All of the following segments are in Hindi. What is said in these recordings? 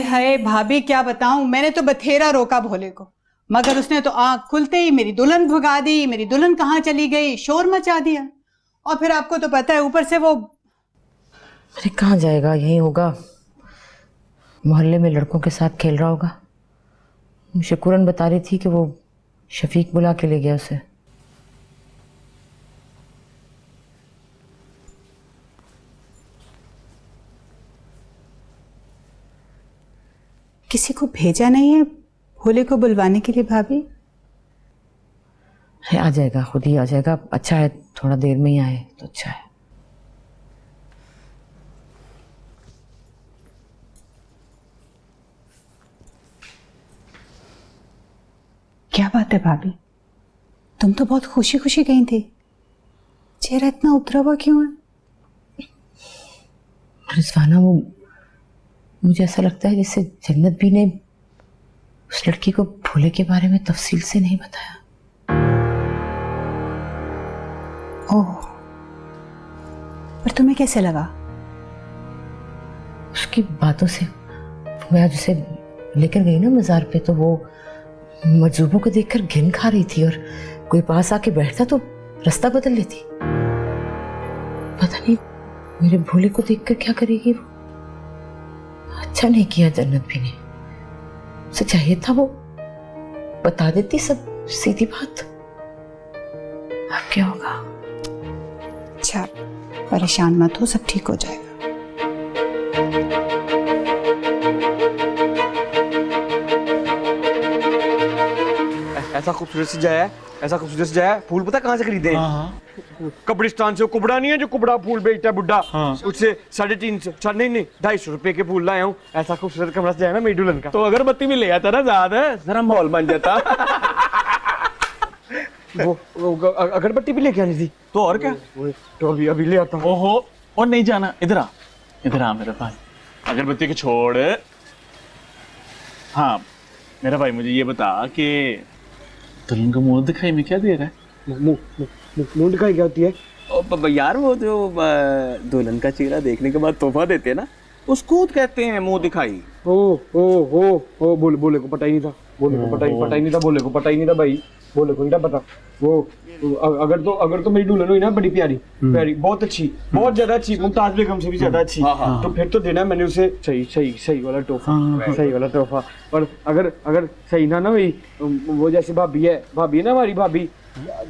हाय भाभी क्या बताऊं, मैंने तो बथेरा रोका भोले को, मगर उसने तो आंख खुलते ही मेरी दुल्हन भगा दी। मेरी दुल्हन कहाँ चली गई, शोर मचा दिया। और फिर आपको तो पता है ऊपर से वो। अरे कहाँ जाएगा, यहीं होगा, मोहल्ले में लड़कों के साथ खेल रहा होगा। शकुरन बता रही थी कि वो शफीक बुला के ले गया उसे। किसी को भेजा नहीं है भोले को बुलवाने के लिए भाभी? है, आ जाएगा, खुद ही आ जाएगा। अच्छा है थोड़ा देर में ही आए तो अच्छा है। क्या बात है भाभी, तुम तो बहुत खुशी खुशी गई थी, चेहरा इतना उतरा हुआ क्यों है? रिजवाना, वो मुझे ऐसा लगता है जैसे जन्नत भी ने उस लड़की को भोले के बारे में तफसील से नहीं बताया। ओह, पर तुम्हें कैसे लगा? उसकी बातों से। मैं आज उसे लेकर गई ना मज़ार पे, तो वो मजूबों को देखकर घिन खा रही थी, और कोई पास आके बैठता तो रास्ता बदल लेती। पता नहीं मेरे भोले को देखकर क्या करेगी वो। अच्छा नहीं किया जन्नत भी ने, उसे चाहिए था वो बता देती सब सीधी बात। अब क्या होगा? अच्छा, परेशान मत हो, सब ठीक हो जाएगा। ऐसा खूबसूरत सजाया है, ऐसा खूबसूरत सजाया है। फूल पता कहाँ से खरीदे हैं? कब्रिस्तान से। कुबड़ा नहीं है जो कुबड़ा फूल बेचता है बुड्ढा, उससे 350 नहीं 250 रुपए के फूल लाया हूँ। ऐसा खूबसूरत कमरा सजाया ना मेरी दुल्हन का। तो अगरबत्ती भी ले आता ना, ज्यादा जरा माहौल बन जाता। वो अगरबत्ती भी लेके आनी थी। तो और क्या, तो अभी ले आता हूँ। ओहो, और नहीं जाना, इधर आ मेरे भाई, अगरबत्ती को छोड़। हाँ मेरा भाई, मुझे ये बता कि दुल्हन को मुंह दिखाई में क्या दे रहा है? मुंह दिखाई क्या होती है? यार वो जो दुल्हन का चेहरा देखने के बाद तोहफा देते हैं ना, उसको कहते हैं मुंह दिखाई। ओ बोले को पता ही नहीं था, बोले को पता ही नहीं था, बोले को पता ही नहीं था भाई, बोले को नहीं था पता। वो अगर तो मेरी दुल्हन हुई ना बड़ी प्यारी प्यारी, बहुत अच्छी, बहुत ज्यादा अच्छी, मुमताज बेगम से भी ज्यादा अच्छी, तो फिर तो देना मैंने उसे सही वाला तोहफा, सही वाला तोहफा। और अगर सही ना हुई, वो जैसे भाभी है ना हमारी भाभी,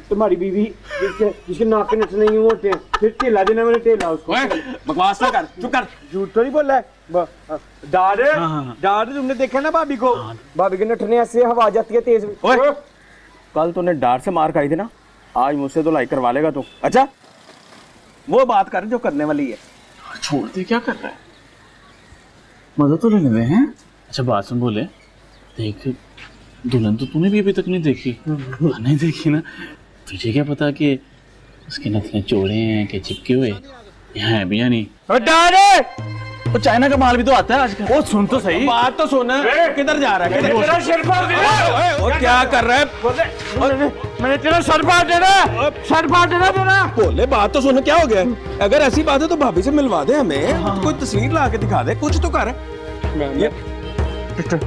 तुम्हारी बीवी, जिसके नाक के नथ नहीं होते हैं, फिर टेला देना मैंने, टेला उसको। बकवास ना कर, चुप कर। झूठ तो नहीं बोल रहा है। डार तुमने देखा ना भाभी को, भाभी के नठने ऐसे हवा जाती है तेज। कल तूने डार से मार खाई थी ना, आज मुझसे तो लाई करवा लेगा तू। अच्छा वो बात कर जो करने वाली है। छोड़ दे, क्या कर रहा है, मदद तो लेने दे हैं। अच्छा बात सुन, बोले देख, दुल्हन तो तूने भी अभी तक नहीं देखी। नहीं देखी ना, तुझे क्या पता कि उसके नथने चौड़े हैं कि चिपके हुए हैं भी या नहीं। वो चाइना का माल भी तो आता है आजकल। वो सुन तो सही, बात तो सुन, किधर जा रहा है? क्या कर रहा है? मैंने तेरा सर फाड़ देना तेरा। बोले बात तो सुन, क्या हो गया? अगर ऐसी बात है तो भाभी से मिलवा दे हमें, कोई तस्वीर ला के दिखा दे, कुछ तो कर।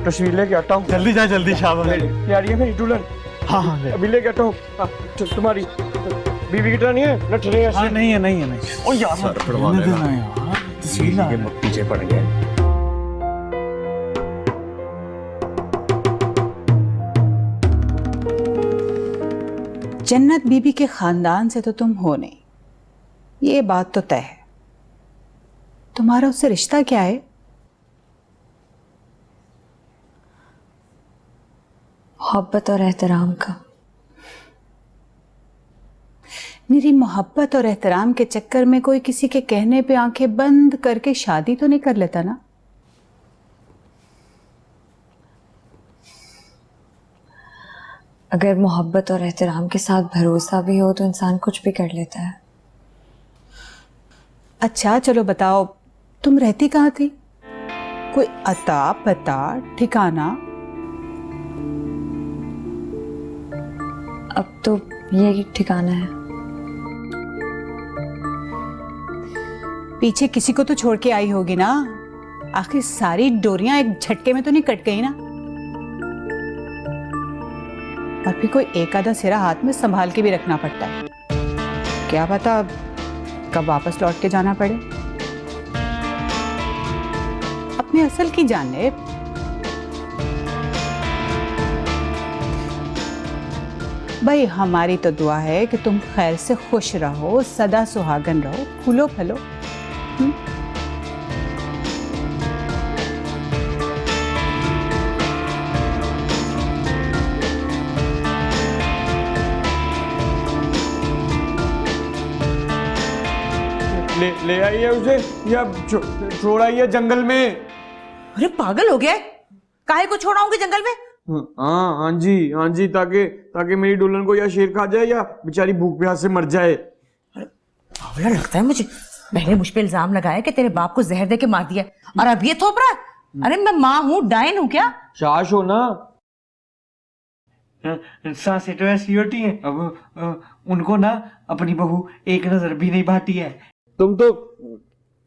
तस्वीर लेके आता हूँ। जल्दी जा, जल्दी शाबाश। प्यारी है मेरी दुल्हन। हाँ अभी लेके आता हूँ। तुम्हारी बीवी की तरह नहीं है, नठने ऐसे। नहीं है। ओ यार पीछे पड़ गए। जन्नत बीबी के खानदान से तो तुम हो नहीं, ये बात तो तय है। तुम्हारा उससे रिश्ता क्या है? मोहब्बत और एहतराम का। मेरी मोहब्बत और एहतराम के चक्कर में कोई किसी के कहने पे आंखें बंद करके शादी तो नहीं कर लेता ना? अगर मोहब्बत और एहतराम के साथ भरोसा भी हो तो इंसान कुछ भी कर लेता है। अच्छा चलो बताओ, तुम रहती कहाँ थी? कोई अता पता ठिकाना? अब तो ये ठिकाना है। पीछे किसी को तो छोड़ के आई होगी ना? आखिर सारी डोरियां एक झटके में तो नहीं कट गई ना। और फिर कोई एक आधा सिरा हाथ में संभाल के भी रखना पड़ता है, क्या पता कब वापस लौट के जाना पड़े। अपने असल की जानिब भाई हमारी तो दुआ है कि तुम खैर से खुश रहो, सदा सुहागन रहो, फूलो फलो। ले आइए उसे या छोड़ आइए जंगल में। अरे पागल हो गया है? काहे को छोड़ाऊंगी जंगल में? हाँ जी, ताकि मेरी दुल्हन को या शेर खा जाए या बेचारी भूख प्यास से मर जाए। पागल लगता है मुझे। पहले मुझ पे इल्जाम लगाया कि तेरे बाप को जहर दे के मार दिया और अब ये थोप रहा है। अरे मैं माँ हूँ, डायन हूँ क्या? शाश हो ना। सासें तो ऐसी होती हैं, अब उनको ना अपनी बहू एक नजर भी नहीं भाती है। तुम तो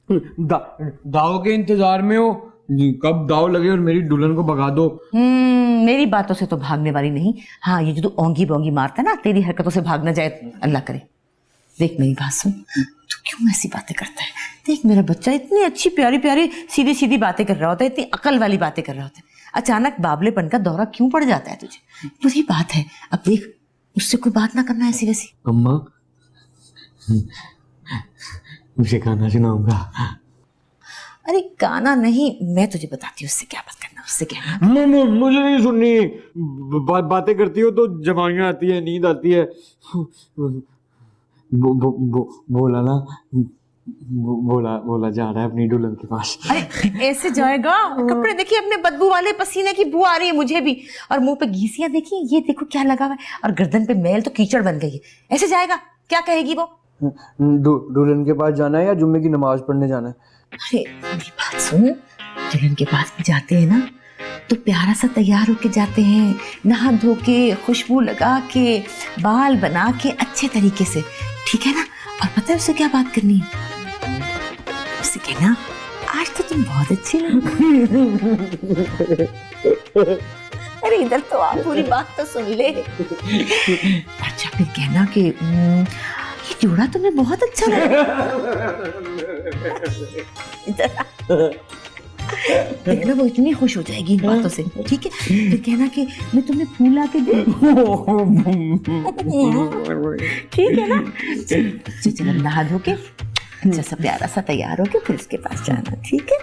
दाव के इंतजार में हो, कब दाव लगे और मेरी दुल्हन को भगा दो। मेरी बातों से तो भागने वाली नहीं। हाँ, ये जो तू ओंगी बोंगी मारता है ना, तेरी हरकतों से भाग ना जाए अल्लाह करे। देख मेरी बात सुन, तू क्यों ऐसी बातें करता है? देख मेरा बच्चा इतनी अच्छी प्यारी प्यारी सीधी सीधी बातें कर रहा होता है, इतनी अकल वाली बातें कर रहा होता है, अचानक बाबलेपन का दौरा क्यों पड़ जाता है तुझे? बुरी बात है। अब देख, उससे कोई बात ना करना ऐसी वैसी। अम्मा मुझे गाना सुनाऊंगा। अरे गाना नहीं, मैं तुझे बताती हूँ उससे क्या बात करना, उससे कहना। मुझे नहीं सुननी। बातें करती हो तो जवानियां आती है, नींद आती है। बोला ना, बोला जा रहा है अपनी दुल्हन के पास। अरे ऐसे जाएगा? कपड़े देखिए अपने, बदबू वाले पसीने की बू आ रही है मुझे भी, और मुंह पे घीसियां देखिए, ये देखो क्या लगा हुआ है, और गर्दन पे मैल तो कीचड़ बन गई है। ऐसे जाएगा? क्या कहेगी वो? दुल्हन के पास जाना है या जुम्मे की नमाज पढ़ने जाना है? अरे मेरी बात सुन, दुल्हन के पास भी जाते हैं ना तो प्यारा सा तैयार होके जाते हैं, नहा धो के, खुशबू लगा के, बाल बना के अच्छे तरीके से, ठीक है ना? और पता है उसे क्या बात करनी है? उसे कहना, आज तो तुम बहुत अच्छी हो। अरे इधर तो आप पूरी बात तो सुन ले। अच्छा फिर कहना कि ये जोड़ा तुम्हें बहुत अच्छा लगा। देखना वो इतनी खुश हो जाएगी इन बातों से, ठीक है? फिर कहना कि मैं तुम्हें फूल ला के दूं। ठीक है ना? चलो नहा धो के अच्छा सा प्यारा सा तैयार हो के फिर उसके पास जाना, ठीक है?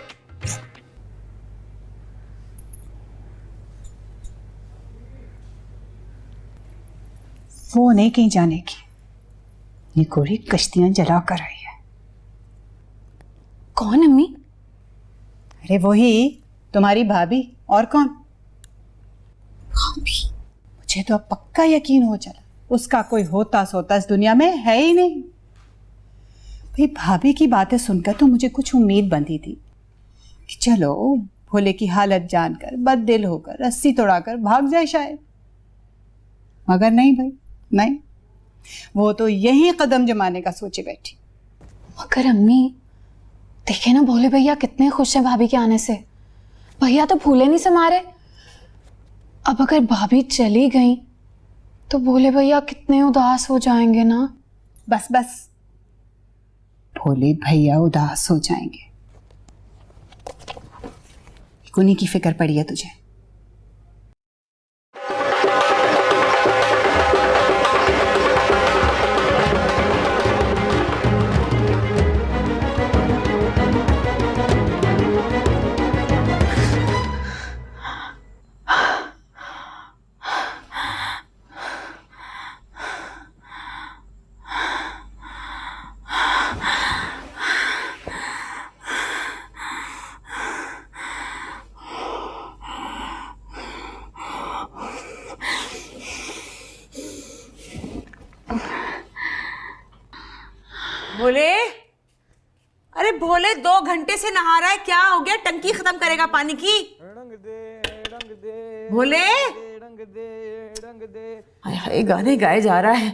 वो नहीं कहीं जाने की, ये गोरी कश्तियां जला कर आई है। कौन अम्मी? अरे वही तुम्हारी भाभी, और कौन? भाभी? मुझे तो अब पक्का यकीन हो चला, उसका कोई होता सोता इस दुनिया में है ही नहीं। भाई भाभी की बातें सुनकर तो मुझे कुछ उम्मीद बंधी थी कि चलो भोले की हालत जानकर बददिल होकर रस्सी तोड़ाकर भाग जाए शायद, मगर नहीं भाई नहीं, वो तो यही कदम जमाने का सोचे बैठी। मगर अम्मी देखे ना, भोले भैया कितने खुश हैं भाभी के आने से। भैया तो फूले नहीं समा रहे। अब अगर भाभी चली गई तो भोले भैया कितने उदास हो जाएंगे ना। बस बस, भोले भैया उदास हो जाएंगे, उन्हीं की फिक्र पड़ी है तुझे। भोले, अरे भोले 2 घंटे से नहा रहा है, क्या हो गया? टंकी खत्म करेगा पानी की? भोले, हाय हाय गाने गाए जा रहा है।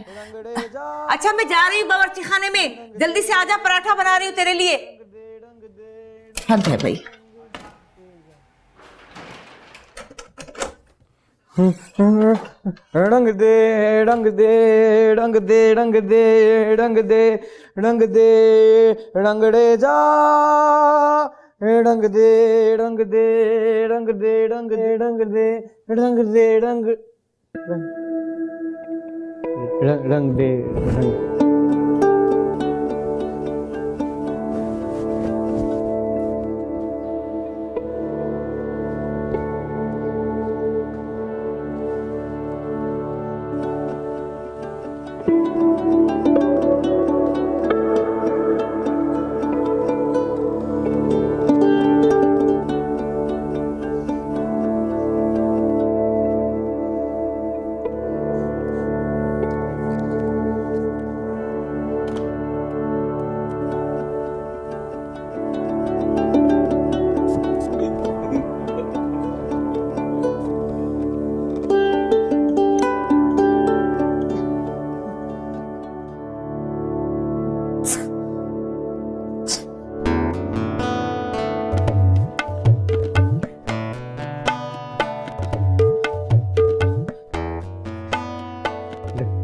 अच्छा मैं जा रही हूँ बावर्ची खाने में, जल्दी से आजा, पराठा बना रही हूँ तेरे लिए। हद है भाई। रंग दे रंग दे रंग दे रंग दे रंग दे रंग दे रंगड़े जा रंग दे रंग दे रंग दे रंग दे रंग दे रंग दे रंग रंग दे रंग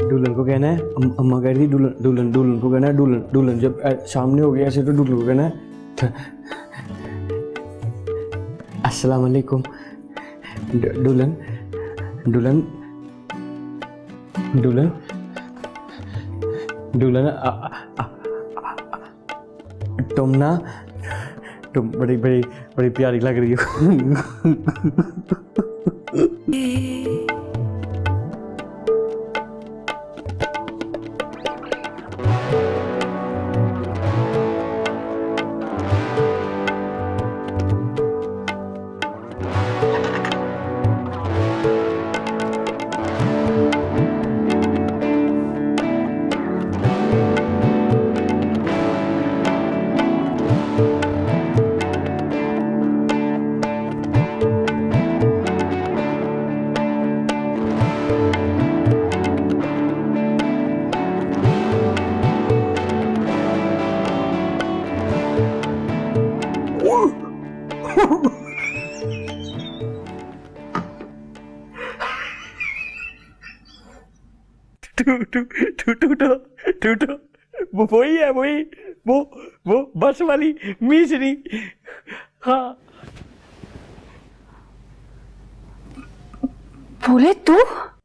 दुल्हन को कहना है अम्मा कह रही थी दुल्हन दुल्हन दुल्हन को कहना है दुल्हन दुल्हन जब सामने हो गया ऐसे तो दुल्हन को कहना है अस्सलाम वालेकुम दुल्हन दुल्हन दुल्हन दुल्हन तुम ना तुम बड़ी बड़ी बड़ी प्यारी लग रही हो टूटो वही है वही वो बस वाली मिसरी हाँ बोले तू?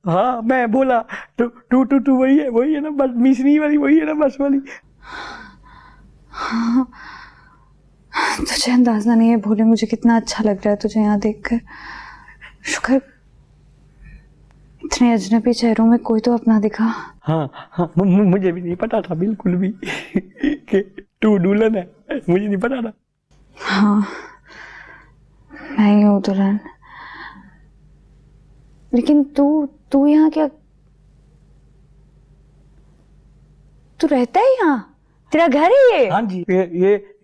हाँ मैं बोला टू वही है ना बस मिसरी वाली वही है ना बस वाली। हाँ तुझे अंदाजा नहीं है भोले मुझे कितना अच्छा लग रहा है तुझे यहाँ देखकर। शुक्र इतने अजनबी चेहरों में कोई तो अपना दिखा। हाँ मुझे भी नहीं पता था बिल्कुल भी कि तू दुल्हन है, मुझे नहीं पता था। हाँ मैं ही हूँ दुल्हन। लेकिन तू यहाँ क्या, तू रहता है यहाँ? तेरा घर है ये? हाँ जी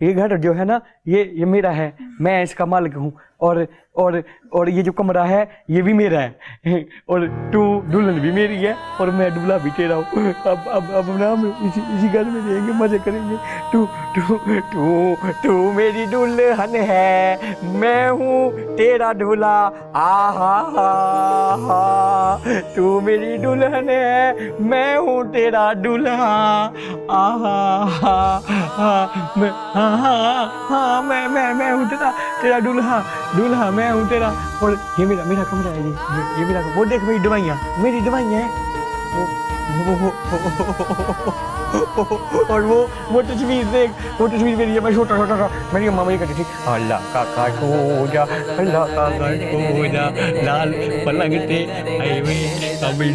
ये घर जो है ना ये मेरा है, मैं इसका मालिक हूँ और ये जो कमरा है ये भी मेरा है और तू दुल्हन भी मेरी है और मैं दूल्हा भी तेरा हूँ। अब ना हम इसी घर में रहेंगे, मजे करेंगे। तू मेरी दुल्हन है, मैं हूँ तेरा दूल्हा। आहा तू मेरी दुल्हन है, मैं हूँ तेरा दूल्हा। मैं हूँ तेरा दूल्हा मैं हूँ तेरा। और ये मेरा कमरा है, ये मेरा वो देख मेरी दवाइयाँ और वो तस्वीर देख, वो तस्वीर मेरी है, मैं छोटा था, मेरी अम्मा मेरी कहती थी अल्लाह का हो जा लाल पलंग पे आए हुए अभी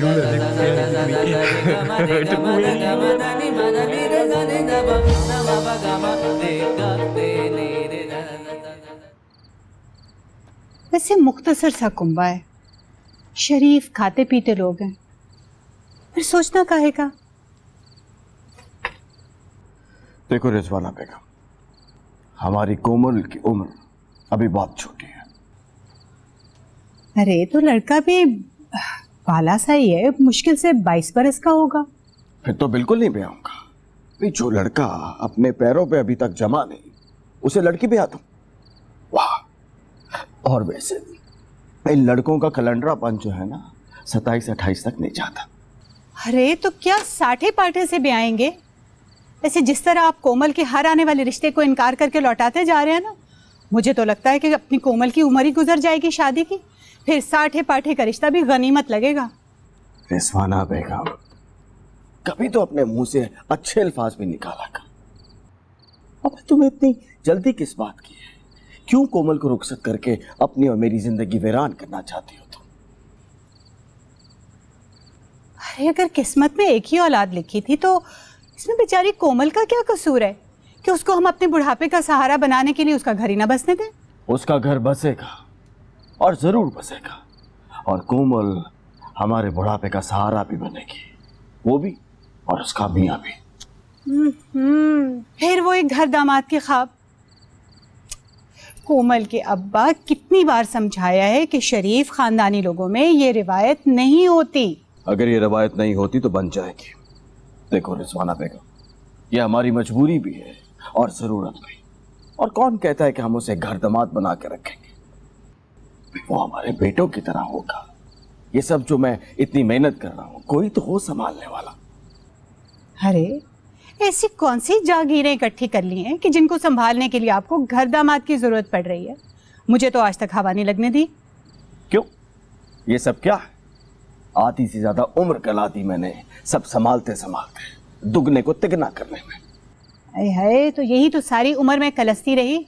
वैसे मुख्तसर सा कुंबा है, शरीफ खाते पीते लोग हैं, फिर सोचना काहे का। देखो रिजवाना बेगम, हमारी कोमल की उम्र अभी बहुत छोटी है। अरे तो लड़का भी बाला सा ही है, मुश्किल से 22 बरस का होगा। फिर तो बिल्कुल नहीं ब्याहूंगा भाई। जो लड़का अपने पैरों पे अभी तक जमा नहीं, उसे लड़की ब्याह दूं? वाह। और वैसे भी इन लड़कों का कलंडरापन जो है ना 27-28 तक नहीं जाता। अरे तो क्या साठे पाठे से ब्याएंगे? ऐसे जिस तरह आप कोमल के हर आने वाले रिश्ते को इनकार करके लौटाते जा रहे हैं ना, मुझे तो लगता है कि अपनी कोमल की उम्र ही गुजर जाएगी शादी की, फिर साठे पाठे का रिश्ता भी गनीमत लगेगा। रिजवाना बेगम, कभी तो अपने मुंह से अच्छे अल्फाज भी निकाला कर। अब तुम्हें इतनी जल्दी किस बात की है? क्यों कोमल को रुखसत करके अपनी और मेरी जिंदगी वीरान करना चाहती हो तुम? अरे अगर किस्मत में एक ही औलाद लिखी थी तो इसमें बेचारी कोमल का क्या कसूर है कि उसको हम अपने बुढ़ापे का सहारा बनाने के लिए उसका घर ही ना बसने दें? उसका घर बसेगा और जरूर बसेगा, और कोमल हमारे बुढ़ापे का सहारा भी बनेगी, वो भी और उसका मियाँ भी। फिर वो एक घर दामाद के ख्वाब। कोमल के अब्बा कितनी बार समझाया है कि शरीफ खानदानी लोगों में ये रिवायत नहीं होती। अगर ये रवायत नहीं होती तो बन जाएगी। देखो रिजवाना बेगम, ये हमारी मजबूरी भी है और ज़रूरत भी। और कौन कहता है कि हम उसे घर दामाद बना के रखेंगे? वो हमारे बेटों की तरह होगा। ये सब जो मैं इतनी मेहनत कर रहा हूँ, कोई तो हो संभालने वाला। अरे ऐसी कौन सी जागीरें इकट्ठी कर ली हैं कि जिनको संभालने के लिए आपको घर दामाद की जरूरत पड़ रही है? मुझे तो आज तक हवा नहीं लगने दी। क्यों? ये सब क्या है? आधी से ज्यादा उम्र कला दी मैंने सब संभालते संभालते, दुगने को तिगना करने में। अरे है तो यही तो सारी उम्र में कलसती रही।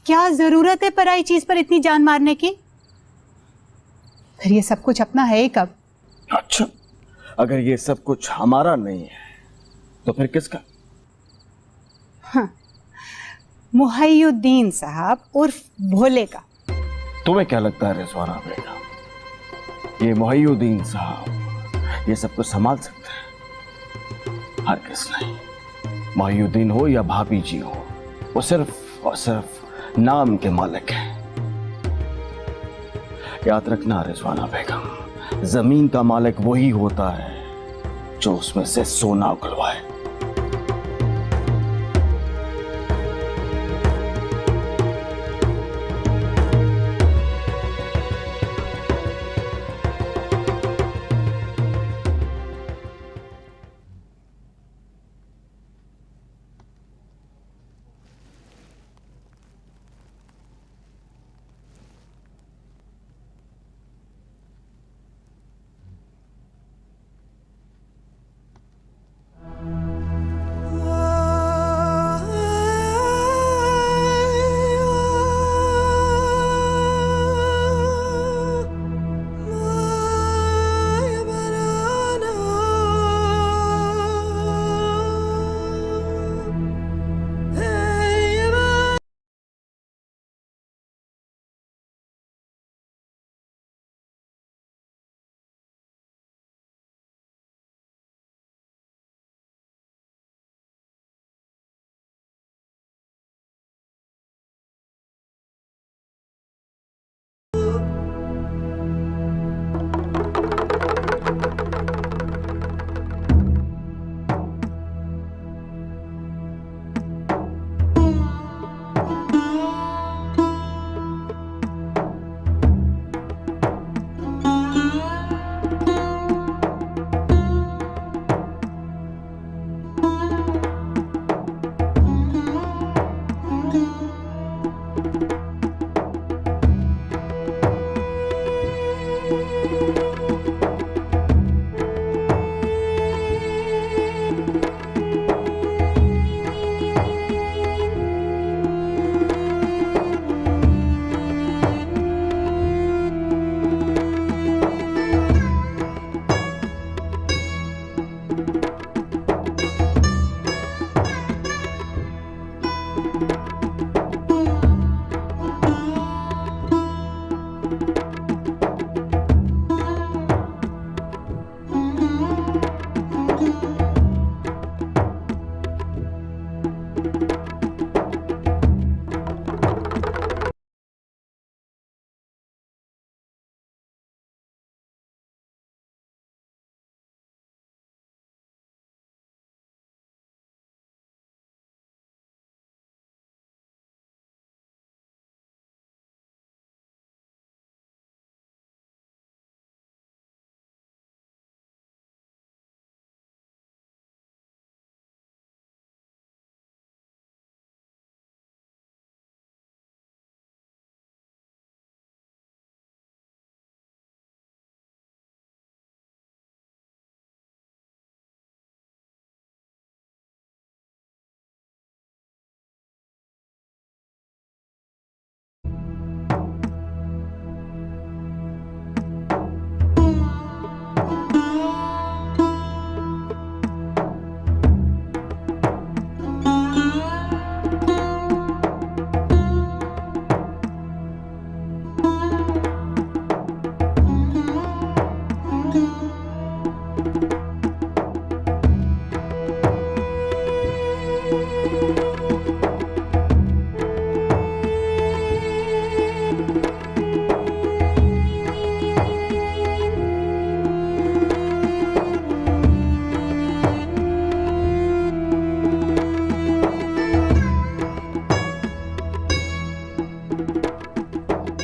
क्या जरूरत है पराई चीज पर इतनी जान मारने की? फिर ये सब कुछ अपना है ही कब? अच्छा, अगर ये सब कुछ हमारा नहीं है तो फिर किसका? हाँ, मुहैयुद्दीन साहब उर्फ भोले का। तुम्हें क्या लगता है रिजवाना बेगम, ये मुहैयुद्दीन साहब ये सब कुछ संभाल सकते हैं? हरगिज़ नहीं। मुहैयुद्दीन हो या भाभी जी हो, वो सिर्फ और सिर्फ नाम के मालिक हैं। याद रखना रिजवाना बेगम, जमीन का मालिक वही होता है जो उसमें से सोना उगलवाए।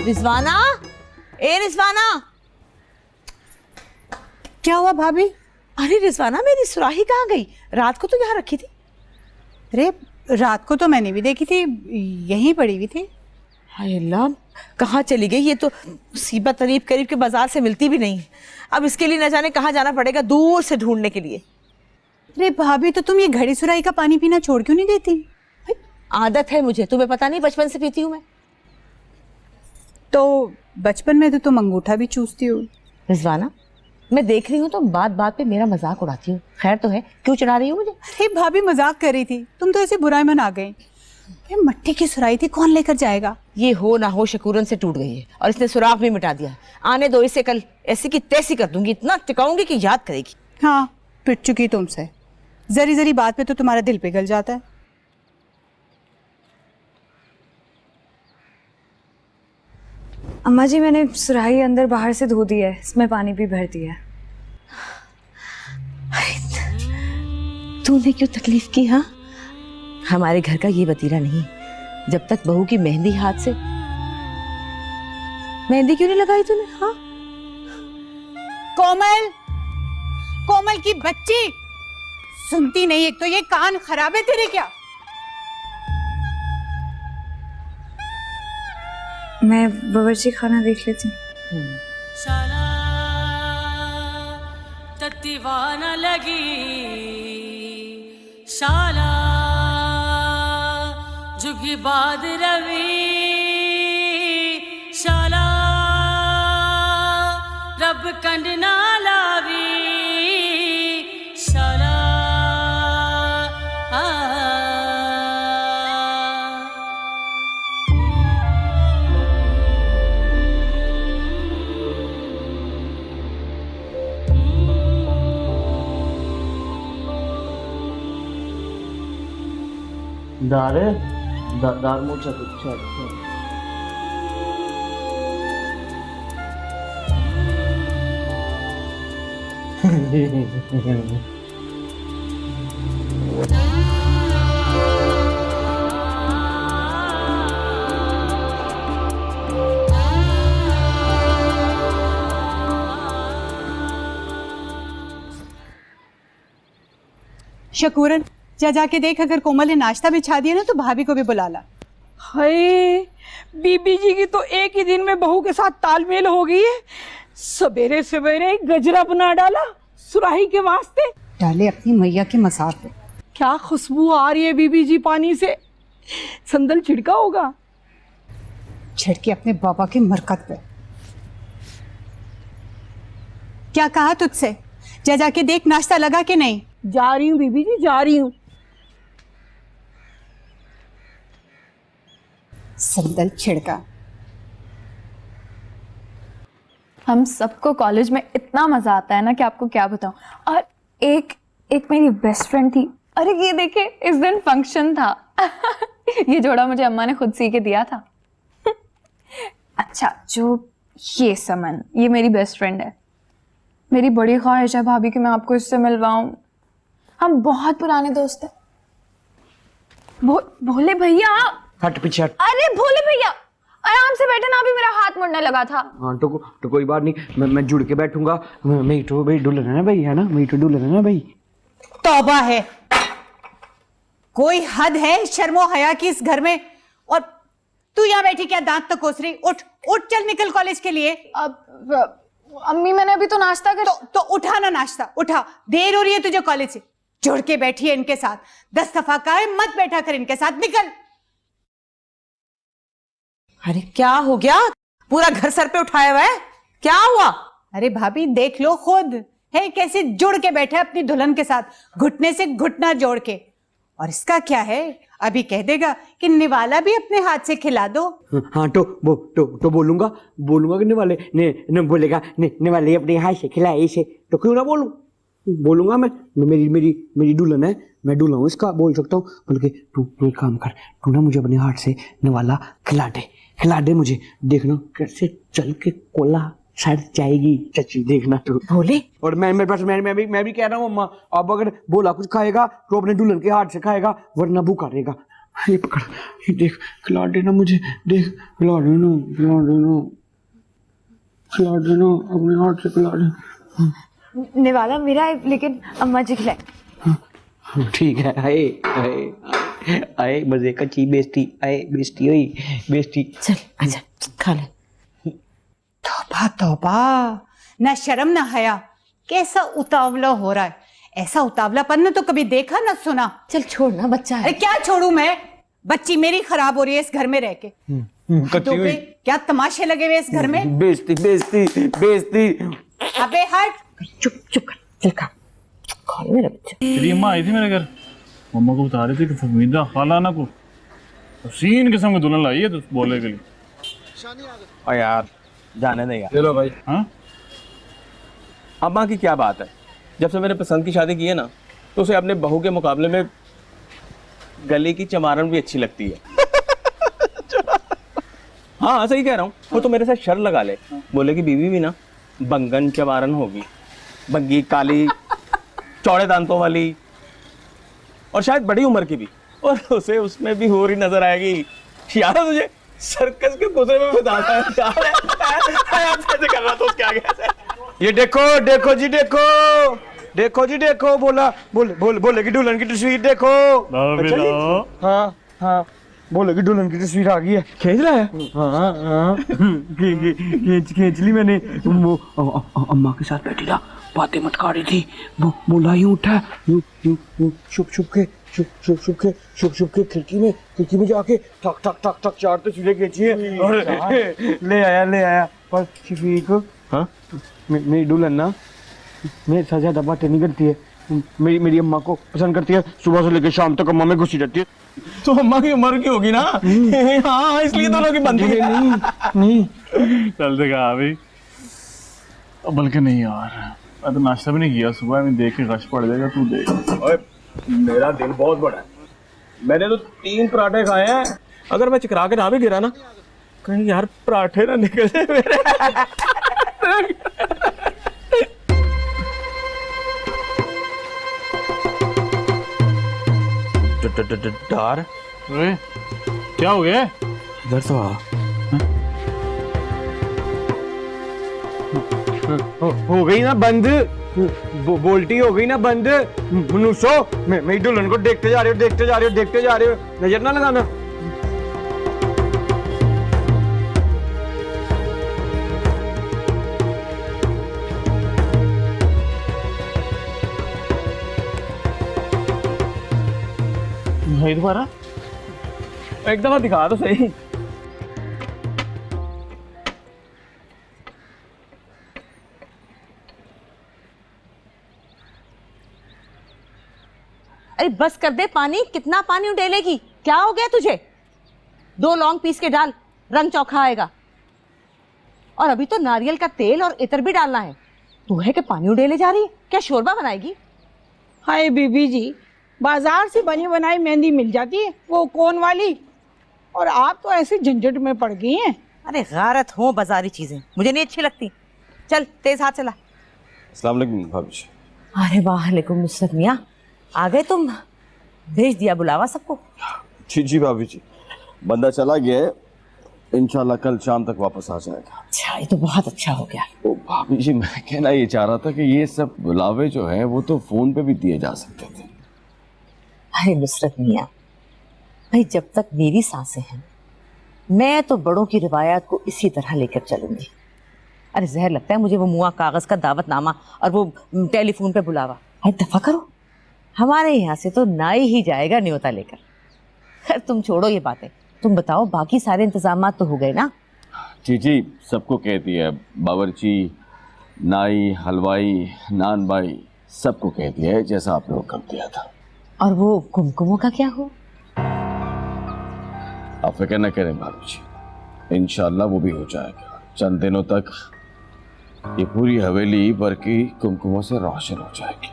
रिजवाना, ए रिजवाना। क्या हुआ भाभी? अरे रिजवाना, मेरी सुराही कहाँ गई? रात को तो यहाँ रखी थी। अरे रात को तो मैंने भी देखी थी, यहीं पड़ी हुई थी। हाय अल्लाह, कहाँ चली गई? ये तो मुसीबत करीब के बाजार से मिलती भी नहीं। अब इसके लिए न जाने कहाँ जाना पड़ेगा, दूर से ढूंढने के लिए। अरे भाभी, तो तुम ये घड़ी सुराही का पानी पीना छोड़ क्यों नहीं देती? आदत है मुझे, तुम्हें पता नहीं, बचपन से पीती हूँ मैं। तो बचपन में तो तुम अंगूठा भी चूसती हो। रिजवाना, मैं देख रही हूँ तो बात बात पे मेरा मजाक उड़ाती हूँ। खैर तो है, क्यों चिढ़ा रही हो मुझे? अरे भाभी, मजाक कर रही थी, तुम तो ऐसे बुराई में आ गई। ये मट्टी की सुराही थी, कौन लेकर जाएगा? ये हो ना हो शकूरन से टूट गई है और इसने सुराख भी मिटा दिया। आने दो इसे, कल ऐसी की तैसी कर दूंगी, इतना टिकाऊंगी कि याद करेगी। हाँ, पिट चुकी तुमसे। जरी जरी बात पे तो तुम्हारा दिल पिघल जाता है। अम्मा जी, मैंने सुराही अंदर बाहर से धो दी है, इसमें पानी भी भर दिया है। तूने क्यों तकलीफ की? हाँ, हमारे घर का ये वतीरा नहीं। जब तक बहू की मेहंदी हाथ से, मेहंदी क्यों नहीं लगाई तूने? हाँ, कोमल, कोमल की बच्ची, सुनती नहीं। एक तो ये कान खराब है तेरे क्या? मैं बावर्ची खाना देख लेती हूँ। शाला तत्तीवाना लगी, शाला जुगी बाद रवि, शाला रब कंड ना लावी, शाला दार मोचा तो शकूरन, जा जाके देख, अगर कोमल ने नाश्ता बिछा दिया ना तो भाभी को भी बुला ला। हाय, बीबी जी की तो एक ही दिन में बहू के साथ तालमेल हो गई है। सवेरे सवेरे गजरा बना डाला सुराही के वास्ते। डाले अपनी मैया के मसाक पे। क्या खुशबू आ रही है बीबी जी पानी से। संदल छिड़का होगा। छिड़के अपने बाबा के मरकत पे। क्या कहा तुझसे? जा जाके देख नाश्ता लगा कि नहीं। जा रही हूँ बीबी जी, जा रही हूँ। संदल छिड़का। हम सबको कॉलेज में इतना मजा आता है ना कि आपको क्या बताऊं। और एक मेरी बेस्ट फ्रेंड थी। अरे ये देखे, इस दिन फंक्शन था। ये जोड़ा मुझे अम्मा ने खुद सी के दिया था। अच्छा, जो ये समन, ये मेरी बेस्ट फ्रेंड है। मेरी बड़ी ख्वाहिश है भाभी कि मैं आपको इससे मिलवाऊं। हम बहुत पुराने दोस्त हैं। भोले भैया, हट पीछे हट। अरे भोले भैया, आराम से बैठे ना, अभी मेरा हाथ मुड़ने लगा था। हाँ तो कोई बात नहीं, मैं जुड़ के बैठूंगा। मैं तो भाई दुल्हन है ना भाई, है ना, मैं तो दुल्हन है ना भाई। तौबा है, कोई हद है शर्मो हया की इस घर में। और तू यहाँ बैठी क्या दांत तक कोस रही? उठ उठ, चल निकल कॉलेज के लिए। अब अम्मी, मैंने अभी तो नाश्ता कर। तो उठा ना, नाश्ता उठा, देर हो रही है तुझे कॉलेज से। जुड़ के बैठी है इनके साथ, 10 दफा कहा है मत बैठा कर इनके साथ, निकल। अरे क्या हो गया? पूरा घर सर पे उठाया हुआ है, क्या हुआ? अरे भाभी देख लो खुद, है कैसे जुड़ के बैठा है अपनी दुल्हन के साथ, घुटने से घुटना जोड़ के। और इसका क्या है, अभी कह देगा कि निवाला भी अपने हाथ से खिला दो। हाँ तो बोलूंगा कि निवाले ने बोलेगा निवाले अपने हाथ से खिलाए इसे, तो क्यों ना बोलूंगा मैं। मेरी दुल्हन है, मैं दूल्हा हूँ इसका, बोल सकता हूँ। बल्कि तू एक काम कर, तू ना मुझे अपने हाथ से निवाला खिला दे मुझे। देखना कैसे चल के कोला सड़ जाएगी चची, देखना तू। भोले, और मैं भी कह रहा हूँ अम्मा, अब अगर बोला कुछ खाएगा तो अपने दुल्हन के हाथ से खाएगा, वरना भूखा रहेगा। ये पकड़, ये देख, खिला देना मुझे, देख, खिला देना, खिला देना, खिला देना, अपने हाथ से खिला देना। निवाला मेरा है, लेकिन अम्मा जी खिलाए। ठीक है। आए आए आए, मजे का ची बेस्ती, आए बेस्ती हुई, बेस्ती। चल आजा खा ले। तौबा तौबा, ना शर्म ना हया, कैसा उतावला हो रहा है। ऐसा उतावलापन ने तो कभी देखा ना सुना। चल छोड़ ना, बच्चा है। अरे क्या छोड़ू मैं, बच्ची मेरी खराब हो रही है इस घर में रह के। कच्ची हुई, क्या तमाशे लगे हुए इस घर में। बेस्ती बेस्ती बेस्ती। अबे हट, चुप चुप कर, चल खा खा ले मेरा बच्चा। तेरी अम्मा आई थी मेरे घर, मम्मा को बता रही थी कि फहमीदा खालाना को हसीन किस्म की दुल्हन लाई है तो बोले के लिए। और यार जाने दे यार। चलो भाई। हाँ अम्मा की क्या बात है, जब से मेरे पसंद की शादी की है ना, तो उसे अपने बहू के मुकाबले में गले की चमारन भी अच्छी लगती है। हाँ सही कह रहा हूँ, वो तो मेरे साथ शर्त लगा ले, बोले कि बीवी भी ना बंगन चमारन होगी, बंगी काली, चौड़े दांतों वाली, और शायद बड़ी उम्र की भी, और उसे उसमें भी हो रही नजर आएगी। यार तुझे सर्कस के गुस्से में बताता है यार, ऐसे कर रहा था उसके आगे ऐसे। ये देखो देखो जी, देखो देखो जी, देखो, बोला बोले कि दुल्हन की तस्वीर देखो। अच्छा जी? हाँ हाँ, बोले कि दुल्हन की तस्वीर आ गई है। खींच रहा है? हाँ हाँ, खींच ली मैंने। वो अम्मा के साथ बैठी था, बातें मत कर रही थी, वो बोला यूं उठा, यूं छुप के खिड़की में जाके ठक ठक ठक ठक 4 तस्वीरें खींची है और ले आया। पर शफीक, हाँ मेरी दुल्हन ना मेरे साथ ज्यादा बातें नहीं करती है, मेरी अम्मा को पसंद करती है, सुबह से लेकर शाम तक अम्मा में घुसी रहती है। तो अम्मा की उम्र की होगी ना। हाँ इसलिए दोनों की बनती है। नहीं चल देखा अभी, बल्कि नहीं यार, मैं तो नाश्ता भी नहीं किया सुबह में, देख के गश पड़ जाएगा, तू देख। ओए मेरा दिल बहुत बड़ा है, मैंने तो 3 पराठे खाए हैं, अगर मैं चिकरा के ना भी गिरा ना, कहीं यार पराठे ना निकल जाए मेरे। डर अरे क्या हो गया? इधर तो आ। हो गई ना बंद, बोल्टी हो गई ना बंद। मनुष्यो, मेरी दुल्हन को देखते जा रहे हो, नजर ना लगाना। भाई दोबारा एक दफा दिखा तो सही। अरे बस कर दे, पानी कितना पानी उडेलेगी, क्या हो गया तुझे? 2 लौंग पीस के डाल, रंग चौखा आएगा। और अभी तो नारियल का तेल और इत्र भी डालना है। तू है कि पानी उडेले जा रही है, क्या शोरबा बनाएगी? हाय बीबी जी, बाजार से बनी बनाई मेहंदी मिल जाती है, वो कोन वाली, और आप तो ऐसे झंझट में पड़ गई हैं। अरे गारत हो बाजारी चीजें, मुझे नहीं अच्छी लगती। चल तेज हाथ चला। अस्सलाम वालेकुम भाभी जी। अरे वालेकुम मुस्तक मियाँ, आ गए तुम? भेज दिया बुलावा सबको? जी भाभी जी, बंदा चला गया है, इंशाल्लाह कल शाम तक वापस आ जाएगा। अच्छा, ये तो बहुत अच्छा हो गया। ओ भाभी जी, मैं कहना ये चाह रहा था कि ये सब बुलावे जो हैं वो तो फोन पे भी दिए जा सकते थे। अरे नुसरत मियाँ भाई, जब तक मेरी सांसें हैं मैं तो बड़ों की रिवायत को इसी तरह लेकर चलूंगी। अरे जहर लगता है मुझे वो मुआ कागज का दावतनामा और वो टेलीफोन पे बुलावा। अरे दफा करो, हमारे यहाँ से तो ना ही जाएगा न्योता लेकर। खैर तुम छोड़ो ये बातें, तुम बताओ बाकी सारे इंतजाम तो हो गए ना? जी सबको कहती है, बावर्ची, नाई, हलवाई, नान भाई, सबको कहती है जैसा आपने हुक्म दिया था। और वो कुमकुमों का क्या हो? आप फिक्र न करें भाभी जी, इंशाल्लाह वो भी हो जाएगा। चंद दिनों तक ये पूरी हवेली भर की कुमकुमों से रोशन हो जाएगी।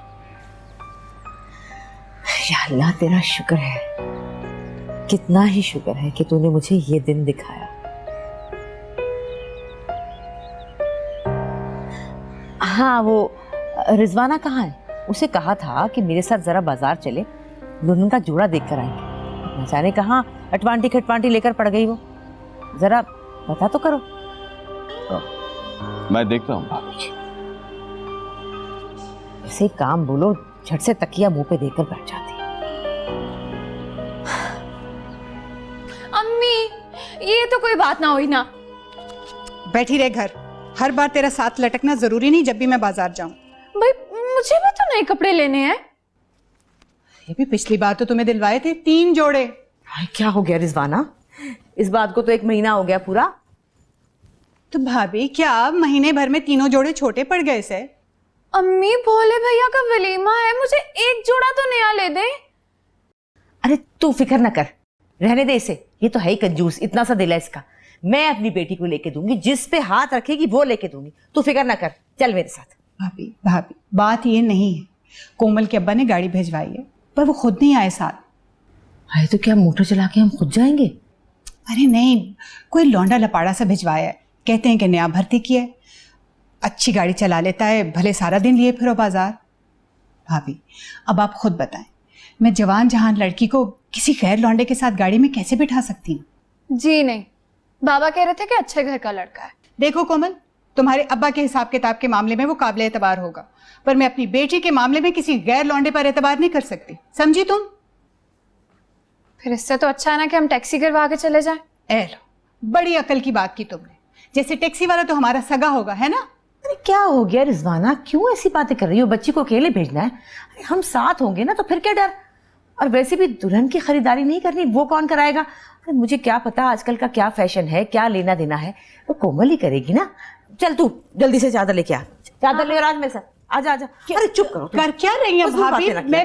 या अल्लाह तेरा शुक्र है, कितना ही शुक्र है कि तूने मुझे ये दिन दिखाया। हाँ वो रिजवाना कहाँ है? उसे कहा था कि मेरे साथ जरा बाजार चले, दुल्हन का जोड़ा देख कर आएंगे। न जाने कहाँ अटवांटी खटवांटी लेकर पड़ गई वो। जरा पता तो करो। मैं देखता हूँ भाभी जी। ऐसे काम बोलो, झट से तकिया मुंह पे देकर बैठ जाती। अम्मी, ये तो कोई बात ना हुई ना। बैठी रहे घर, हर बार तेरा साथ लटकना जरूरी नहीं जब भी मैं बाजार जाऊं। भाई मुझे भी तो नए कपड़े लेने हैं। ये भी पिछली बार तो तुम्हें दिलवाए थे 3 जोड़े। भाई क्या हो गया रिजवाना, इस बात को तो 1 महीना हो गया पूरा। तो भाभी क्या महीने भर में 3 जोड़े छोटे पड़ गए से? अम्मी भोले भैया का वलीमा है, मुझे 1 जोड़ा तो नया ले दे। अरे तू फिक्र न कर, रहने दे इसे, ये तो है ही कंजूस, इतना सा दिल है इसका। मैं अपनी बेटी को लेके दूंगी, जिस पे हाथ रखेगी वो लेके दूंगी, तू फिक्र न कर, चल मेरे साथ। भाभी भाभी बात ये नहीं है, कोमल के अब्बा ने गाड़ी भिजवाई है पर वो खुद नहीं आए साथ। अरे तो क्या मोटर चला के हम खुद जाएंगे? अरे नहीं, कोई लौंडा लपाड़ा सा भिजवाया है, कहते हैं कि नया भर्ती किया है, अच्छी गाड़ी चला लेता है, भले सारा दिन लिए फिरो बाजार। भाभी अब आप खुद बताएं, मैं जवान जहान लड़की को किसी गैर लौंडे के साथ गाड़ी में कैसे बिठा सकती हूँ? जी नहीं, बाबा कह रहे थे कि अच्छे घर का लड़का है। देखो कोमल, तुम्हारे अब्बा के हिसाब किताब के मामले में वो काबिल एतबार होगा, पर मैं अपनी बेटी के मामले में किसी गैर लौंडे पर एतबार नहीं कर सकती, समझी तुम? फिर इससे तो अच्छा है ना कि हम टैक्सी करवा के चले जाएं। ए लो, बड़ी अकल की बात की तुमने, जैसे टैक्सी वाला तो हमारा सगा होगा, है ना? अरे क्या हो गया रिजवाना, क्यों ऐसी बातें कर रही हो? बच्ची को अकेले भेजना है? अरे हम साथ होंगे ना, तो फिर क्या डर। और वैसे भी दुल्हन की खरीदारी नहीं करनी, वो कौन कराएगा? अरे मुझे क्या पता आजकल का क्या फैशन है, क्या लेना देना है, वो कोमल ही करेगी ना। चल तू जल्दी से चादर लेके आ, चादर ले आज मेरे साथ, आजा आजा। अरे चुप करो, कर क्या रही है भाभी? मैं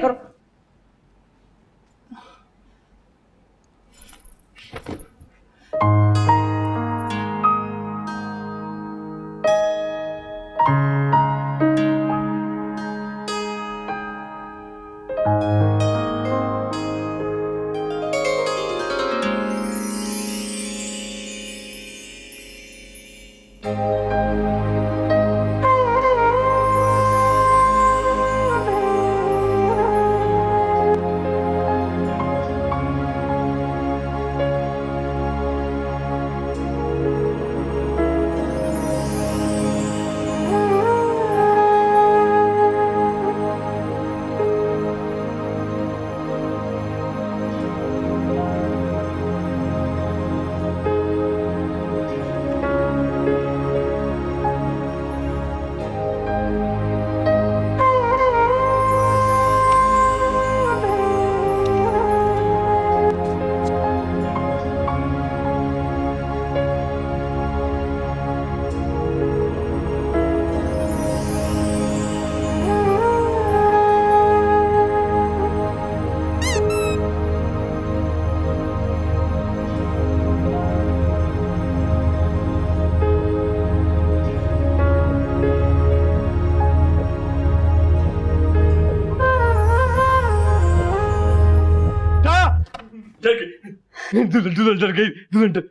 दुल्हन डर गई, दुल्हन डर।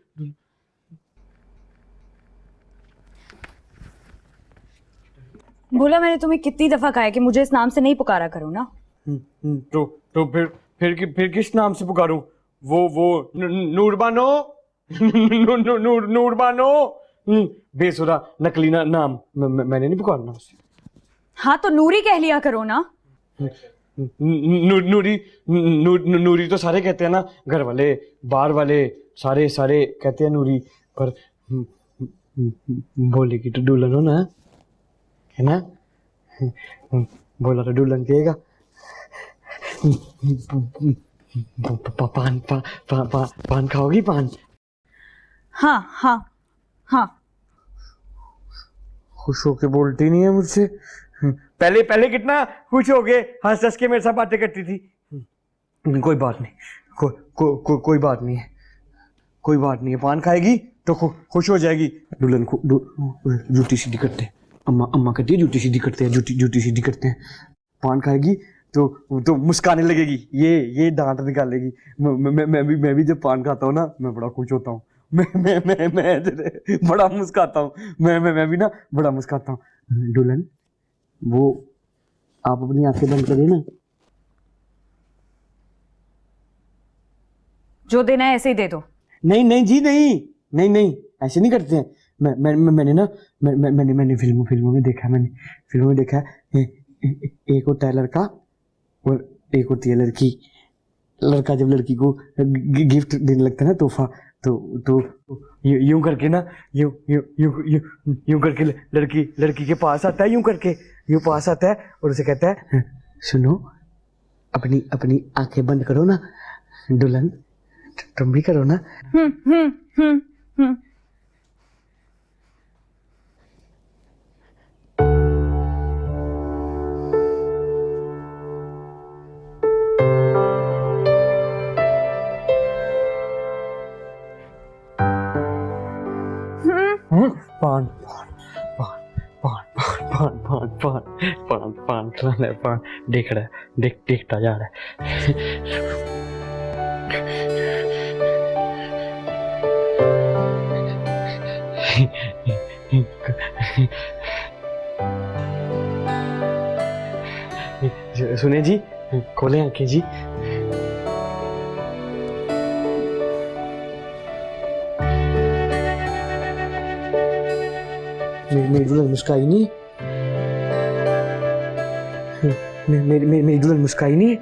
बोला मैंने तुम्हें कितनी दफा कहा है कि मुझे इस नाम से नहीं पुकारा करो ना। तो फिर किस नाम से पुकारूं? वो नूरबानो नूरबानो बेसुरा नकली नाम मैंने नहीं पुकारना उससे। हाँ तो नूरी कह लिया करो ना। नूरी तो सारे कहते हैं ना, घर वाले बाहर वाले सारे कहते हैं नूरी, पर बोले की तो दुल्हन हो ना, है ना? बोला तो दुल्हन कहेगा। पान खाओगी? पान? हाँ हाँ हाँ। खुश होके बोलती नहीं है मुझसे। पहले कितना खुश हो गए, हंस हंस के मेरे साथ बातें करती थी। कोई बात नहीं, कोई बात नहीं है, कोई बात नहीं है। पान खाएगी तो खुश हो जाएगी। दुल्हन को जूठी सीधी करते हैं, अम्मा कहती है जूठी सीधी करते हैं, जूठी सीधी करते हैं। पान खाएगी तो मुस्काने लगेगी, ये दांत निकालेगी। मैं भी जब पान खाता हूँ ना, मैं बड़ा खुश होता हूँ। मैं बड़ा मुस्काता हूँ। मैं भी ना बड़ा मुस्काता हूँ। दुल्हन, वो आप अपनी आंखें बंद करिए ना। जो देना है ऐसे ही दे दो। नहीं नहीं जी, नहीं नहीं नहीं, ऐसे नहीं करते हैं। मैंने ना मैंने फिल्मों में देखा, एक होता है लड़का और एक होती है लड़की। लड़का जब लड़की को गिफ्ट देने लगता है ना, तोहफा, तो यूं करके ना, यूं करके लड़की के पास आता है, यूं पास आता है और उसे कहता है, सुनो, अपनी आंखें बंद करो ना दुल्हन, तुम भी करो ना। पान खाना है, पान देख रहा है, देखता जा रहा है। सुने जी, खोले आंखें जी। मेरी दुल्हन मुस्काई नहीं, मेरी दुल्हन मुस्काई नहीं है।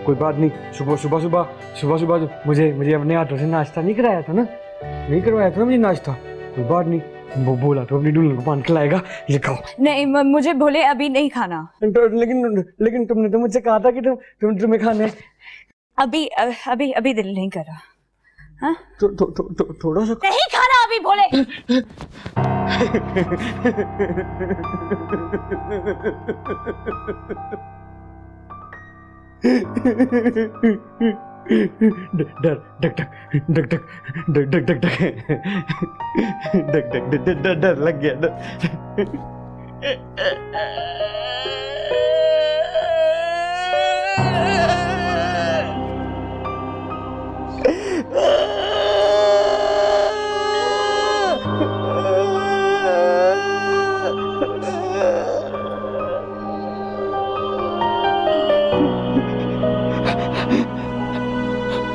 कोई बात नहीं, सुबह मुझे अपने हाथों से नाश्ता नहीं कराया था ना, नहीं करवाया था ना मुझे नाश्ता। कोई बात नहीं, वो बोला तो अपनी दुल्हन को पान खिलाएगा, ये खाओ। नहीं, मुझे भोले अभी नहीं खाना। लेकिन तुमने तो मुझसे कहा था कि तुम्हें खाना है। अभी दिल नहीं कर रहा। हाँ? थोड़ा सा नहीं खाना अभी भोले। डर लग गया।